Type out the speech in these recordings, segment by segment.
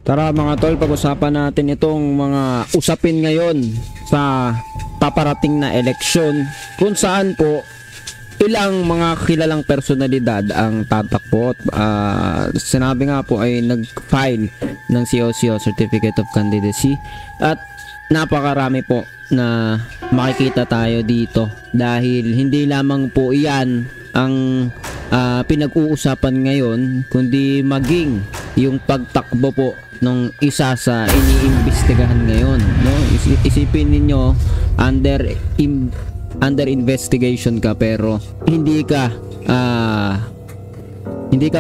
Tara mga tol, pag-usapan natin itong mga usapin ngayon sa paparating na eleksyon kung saan po ilang mga kilalang personalidad ang tatakbo. Sinabi nga po ay nag-file ng COC o Certificate of Candidacy at napakarami po na makikita tayo dito dahil hindi lamang po iyan ang pinag-uusapan ngayon kundi maging yung pagtakbo po ng isa sa iniimbestigahan ngayon, no? Isipin ninyo under investigation ka pero hindi ka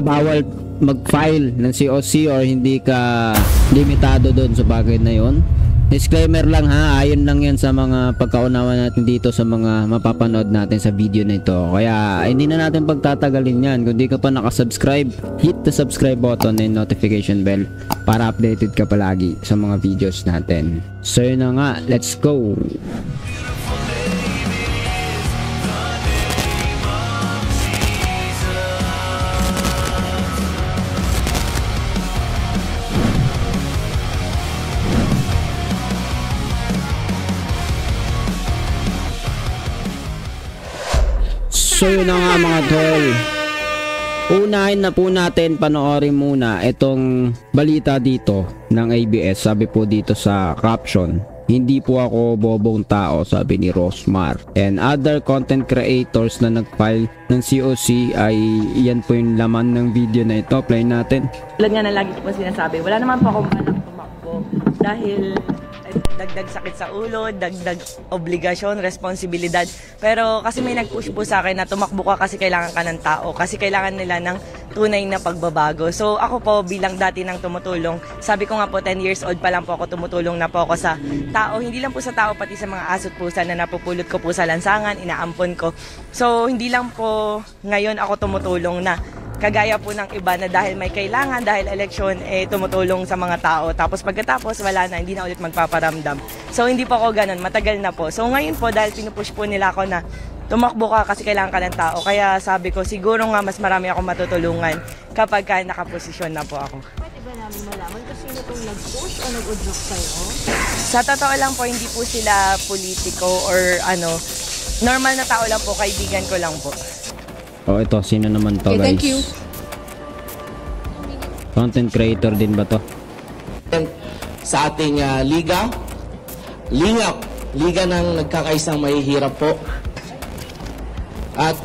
bawal mag-file ng COC or hindi ka limitado doon sa bagay na yon. Disclaimer lang ha, ayon lang yan sa mga pagkaunawa natin dito sa mga mapapanood natin sa video na ito. Kaya hindi na natin pagtatagalin yan. Kung di ka pa nakasubscribe, hit the subscribe button and notification bell para updated ka palagi sa mga videos natin. So yun na nga, let's go! So yun na nga mga tol, unahin na po natin, panoorin muna itong balita dito ng ABS. Sabi po dito sa caption, hindi po ako bobong tao, sabi ni Rosmar and other content creators na nag-file ng COC. Ay yan po yung laman ng video na ito. Play natin. Tulad nga na lagi ko po sinasabi, wala naman po akong balak tumakbo dahil dagdag sakit sa ulo, dagdag obligasyon, responsibilidad. Pero kasi may nag-push po sa akin na tumakbo ka kasi kailangan ka ng tao, kasi kailangan nila ng tunay na pagbabago. So ako po bilang dati nang tumutulong, sabi ko nga po 10 years old pa lang po ako, tumutulong na po ako sa tao, hindi lang po sa tao, pati sa mga aso't pusa na napupulot ko po sa lansangan, inaampon ko. So hindi lang po ngayon ako tumutulong na kagaya po ng iba na dahil may kailangan, dahil eleksyon, tumutulong sa mga tao. Tapos pagkatapos, wala na, hindi na ulit magpaparamdam. So hindi po ako ganun, matagal na po. So ngayon po, dahil pinupush po nila ako na tumakbo ka kasi kailangan ka ng tao. Kaya sabi ko, siguro nga mas marami akong matutulungan kapag nakaposisyon na po ako. Pwede ba namin malaman kung sino itong nag-push o nag-udyok sa'yo? Sa totoo lang po, hindi po sila politiko or normal na tao lang po, kaibigan ko lang po. Oh, ito, sino naman to, guys? Thank you. Content creator din ba to? Sa ating liga ng nagkakaisang mahihirap po. At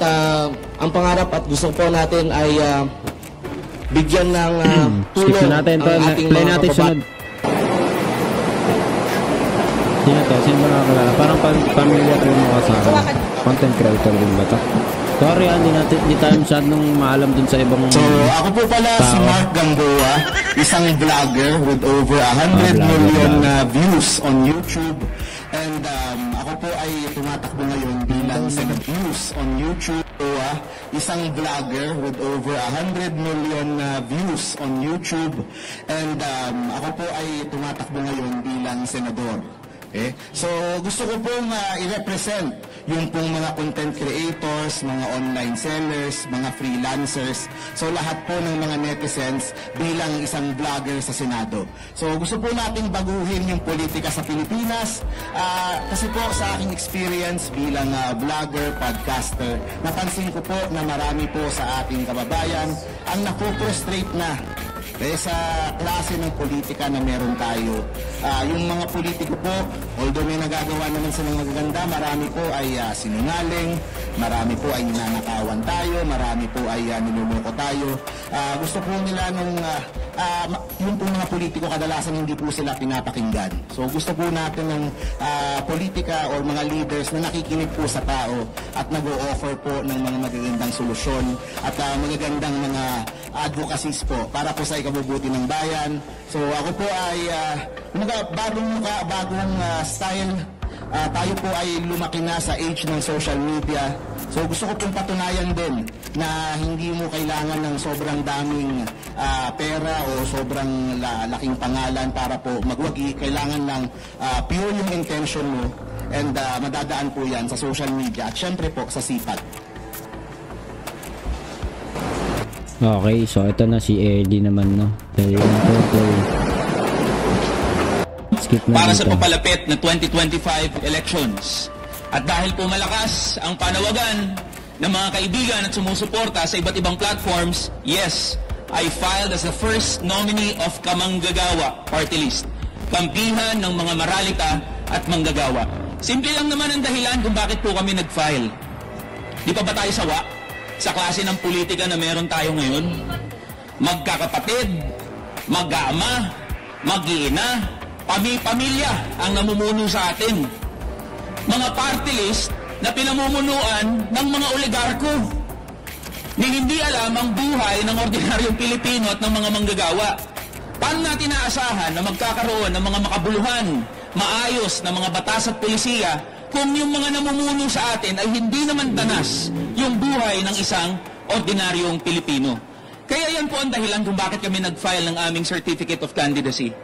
ang pangarap at gusto po natin ay bigyan ng tulong skip na natin to. ang ating Play mga natin sunod. Sino to? Sino ba nakakalala? Parang familiar yung mga sa akin. Content creator din ba to? Sorry, hindi tayo masyadong maalam dun sa ibang So, ako po pala si Mark Gamboa, isang vlogger with over 100 million views on YouTube. And ako po ay tumatakbo ngayon bilang views on YouTube. Isang vlogger with over 100 million views on YouTube. And ako po ay tumatakbo ngayon bilang senador. Okay? So, gusto ko pong i-represent yung pong mga content creators, mga online sellers, mga freelancers. So, lahat po ng mga netizens bilang isang vlogger sa Senado. So, gusto po nating baguhin yung politika sa Pilipinas. Kasi po sa aking experience bilang vlogger, podcaster, napansin ko po na marami po sa ating kababayan ang napo-frustrate na sa klase ng politika na meron tayo. Yung mga politiko po, although may nagagawa naman silang magaganda, marami po ay sinungaling, marami po ay ninanakawan tayo, marami po ay niluloko tayo. Gusto po nila nung yung po mga politiko kadalasan hindi po sila pinapakinggan. So gusto po natin ng politika or mga leaders na nakikinig po sa tao at nag-o-offer po ng mga magagandang solusyon at magagandang mga advocacies po para po sa ikabubuti ng bayan. So ako po ay bagong style. Tayo po ay lumaki na sa age ng social media. So gusto ko pong patunayan din na hindi mo kailangan ng sobrang daming pera o sobrang laking pangalan para po magwagi. Kailangan lang pure yung intention mo and madadaan po yan sa social media at syempre po sa sipat. Okay, so ito na si Eddie naman, no? Dahil yung para sa papalapit na 2025 elections. At dahil po malakas ang panawagan ng mga kaibigan at sumusuporta sa iba't ibang platforms, yes, I filed as the first nominee of Kamanggagawa Party List, kampihan ng mga maralita at manggagawa. Simple lang naman ang dahilan kung bakit po kami nag-file. Di pa ba tayo sawa sa klase ng politika na meron tayo ngayon? Magkakapatid, mag-ama, mag-iina, pamilya ang namumuno sa atin. Mga party list na pinamumunuan ng mga oligarko. Ni hindi alam ang buhay ng ordinaryong Pilipino at ng mga manggagawa. Paano natin naasahan na magkakaroon ng mga makabuluhan, maayos na mga batas at polisiya kung yung mga namumuno sa atin ay hindi naman tanas yung buhay ng isang ordinaryong Pilipino? Kaya yan po ang dahilan kung bakit kami nag-file ng aming Certificate of Candidacy.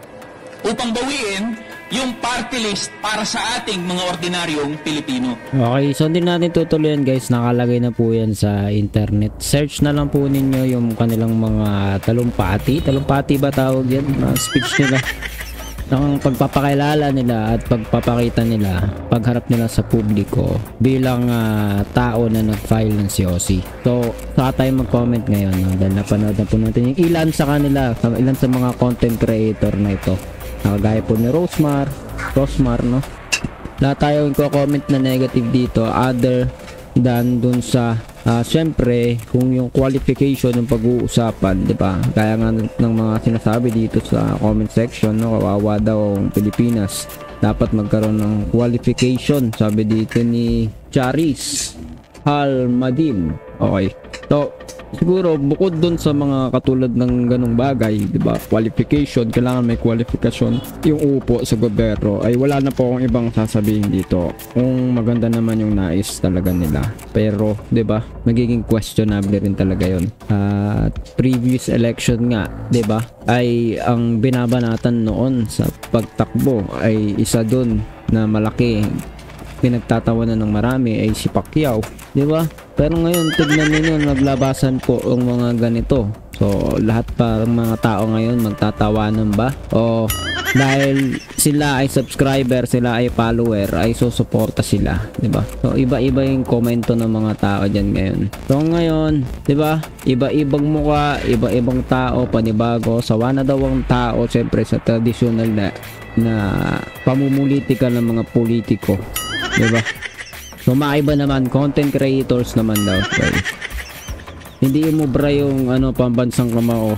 Upang bawiin yung party list para sa ating mga ordinaryong Pilipino. Okay, so hindi natin tutuloyan guys, nakalagay na po yan sa internet. Search na lang po ninyo yung kanilang mga talumpati ba tawag yan? Speech nila. Ang pagpapakilala nila at pagpapakita nila, pagharap nila sa publiko bilang tao na nag-file ng COC. So, saka tayo mag-comment ngayon, no? Dahil napanood na po natin yung ilan sa kanila, ilan sa mga content creator na ito. Nakagaya po ni Rosmar, no? Lahat tayo yung comment na negative dito other than dun sa syempre kung yung qualification ng pag-uusapan, di ba? Kaya nga ng mga sinasabi dito sa comment section, no, kawawa daw ang Pilipinas, dapat magkaroon ng qualification, sabi dito ni Charis Halmadim. Okay, so siguro bukod dun sa mga katulad ng ganong bagay, di ba, qualification, kailangan may qualification yung upo sa gobyerno, ay wala na po akong ibang sasabihin dito kung maganda naman yung nais talaga nila. Pero di ba, magiging questionable rin talaga yon. Previous election nga, di ba, ay ang binabanatan noon sa pagtakbo ay isa dun na malaki pinagtatawanan ng marami ay si Pacquiao, di ba? Pero ngayon tignan niyo, naglabasan po ang mga ganito. So lahat parang mga tao ngayon magtatawanan ba? O dahil sila ay subscriber, sila ay follower, ay susuporta sila, di ba? So iba-iba yung komento ng mga tao diyan ngayon. So ngayon, di ba? Iba-ibang mukha, iba-ibang tao, panibago. Sawa na daw ang tao siyempre sa traditional na pamumulitika ng mga politiko. Diba? So maiba naman, content creators naman daw. Okay. Hindi umubra yung pambansang kamao.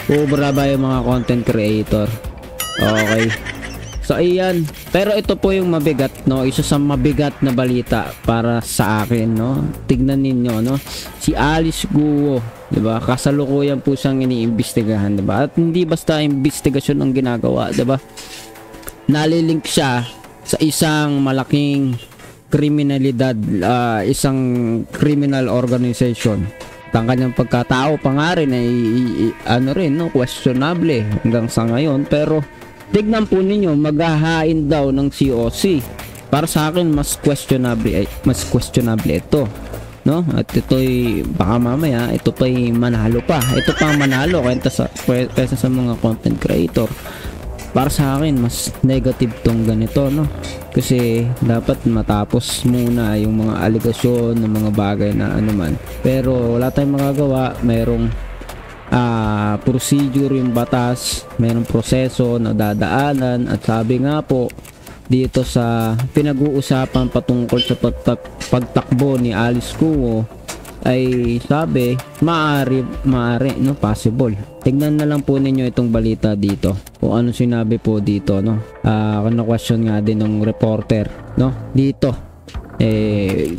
Ubra ba yung mga content creator? Okay. So ayan. Pero ito po yung mabigat, no? Isa sa mabigat na balita para sa akin, no? Tignan ninyo, no? Si Alice Guo, 'di ba? Kasalukuyan po siyang iniimbestigahan, 'di ba? At hindi basta investigasyon ang ginagawa, 'di ba? Nalilink siya sa isang malaking kriminalidad, isang criminal organization. Ang kanyang pagkatao pa nga rin ay no, questionable hanggang sa ngayon. Pero tignan po ninyo, maghahain daw ng COC. Para sa akin mas questionable ito, no? At ito'y baka mamaya ito pa'y manalo pa. Ito pang manalo kaysa sa mga content creator. Para sa akin mas negative tong ganito, no? Kasi dapat matapos muna yung mga aligasyon ng mga bagay na anuman. Pero wala tayong magagawa. Mayroong procedure yung batas, mayroong proseso na dadaanan. At sabi nga po dito sa pinag-uusapan patungkol sa pagtakbo ni Alice Guo, ay sabi maaari no, possible. Tignan na lang po ninyo itong balita dito kung ano sinabi po dito, no? Question nga din ng reporter, no? Dito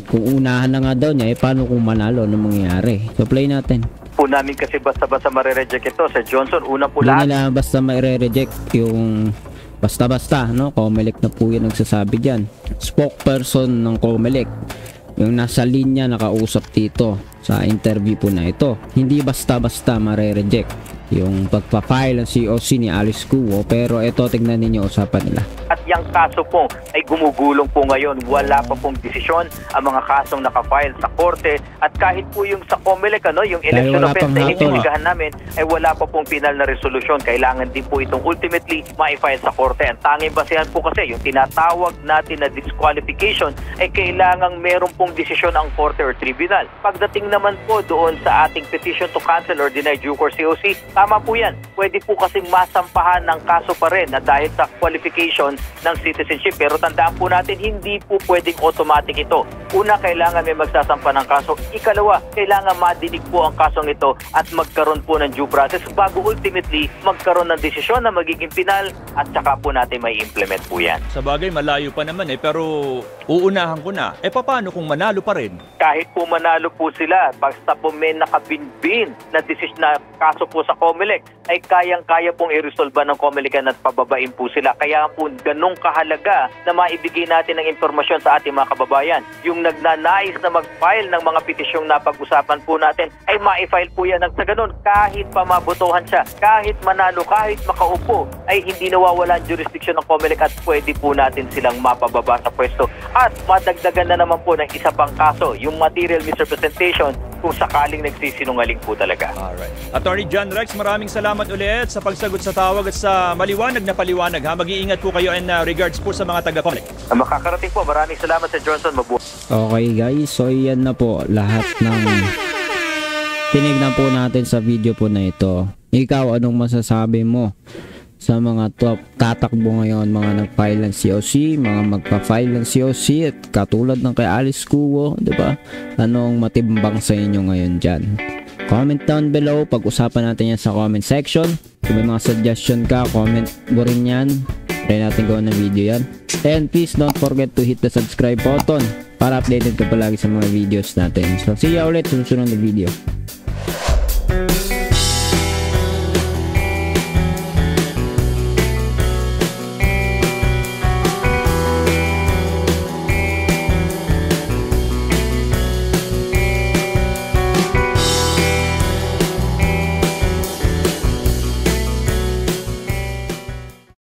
kung unahan na nga daw niya, paano kung manalo, ano mangyayari? So play natin. Po namin kasi basta-basta mare-reject ito sa Johnson. Una po lahat. Hindi nila basta mare-reject yung basta-basta, no? Comelec na po yun nagsasabi dyan. Spokesperson ng Comelec, yung nasa linya nakausap dito. sa interview po na ito. Hindi basta-basta mare-reject yung pagpa-file ng COC ni Alice Guo, pero ito tignan ninyo usapan nila. At yung kaso po ay gumugulong po ngayon. Wala pa pong desisyon ang mga kasong nakafile sa korte. At kahit po yung sa COMELEC, yung election offense na inimbestigahan namin, ay wala pa pong final na resolusyon. Kailangan din po itong ultimately ma-file sa korte. Ang tanging basehan po kasi yung tinatawag natin na disqualification ay kailangang meron pong desisyon ang korte or tribunal. Pagdating naman po doon sa ating petition to cancel or deny due course COC, tama po yan. Pwede po kasing masampahan ng kaso pa rin na dahil sa qualification ng citizenship. Pero tandaan po natin, hindi po pwedeng automatic ito. Una, kailangan may magsasampa ng kaso. Ikalawa, kailangan madinig po ang kasong ito at magkaroon po ng due process bago ultimately magkaroon ng desisyon na magiging pinal at saka po natin may implement po yan. Sa bagay, malayo pa naman pero uunahan ko na. Paano kung manalo pa rin? Kahit po manalo po sila, basta po may nakabinbin na decision na kaso po sa COMELEC, ay kayang-kaya pong i-resolve ng COMELEC at pababain po sila. Kaya po ganong kahalaga na maibigay natin ng impormasyon sa ating mga kababayan. Yung nagnanais na mag-file ng mga petisyong napag-usapan po natin, ay ma-file po yan sa ganun. Kahit pa mabotohan siya, kahit manalo, kahit makaupo, ay hindi nawawala ang jurisdiction ng COMELEC at pwede po natin silang mapababa sa pwesto. At madagdagan na naman po ng isa pang kaso, yung material misrepresentation kung sakaling nagsisinungaling po talaga. Alright. Attorney John Rex, maraming salamat ulit sa pagsagot sa tawag at sa maliwanag na paliwanag. Mag-iingat po kayo and regards po sa mga taga-COMELEC. Makakarating po. Maraming salamat sa Johnson. Okay guys, so yan na po lahat ng tinignan po natin sa video po na ito. Ikaw, anong masasabi mo sa mga top tatakbo ngayon, mga nag-file ng COC, mga magpa-file ng COC at katulad ng kay Alice Guo, di ba? Anong matimbang sa inyo ngayon dyan? Comment down below, pag-usapan natin yan sa comment section. Kung may mga suggestion ka, comment mo rin yan. Try natin gawa ng video yan. And please don't forget to hit the subscribe button para updated ka palagi sa mga videos natin. So see you ulit sa susunod na video.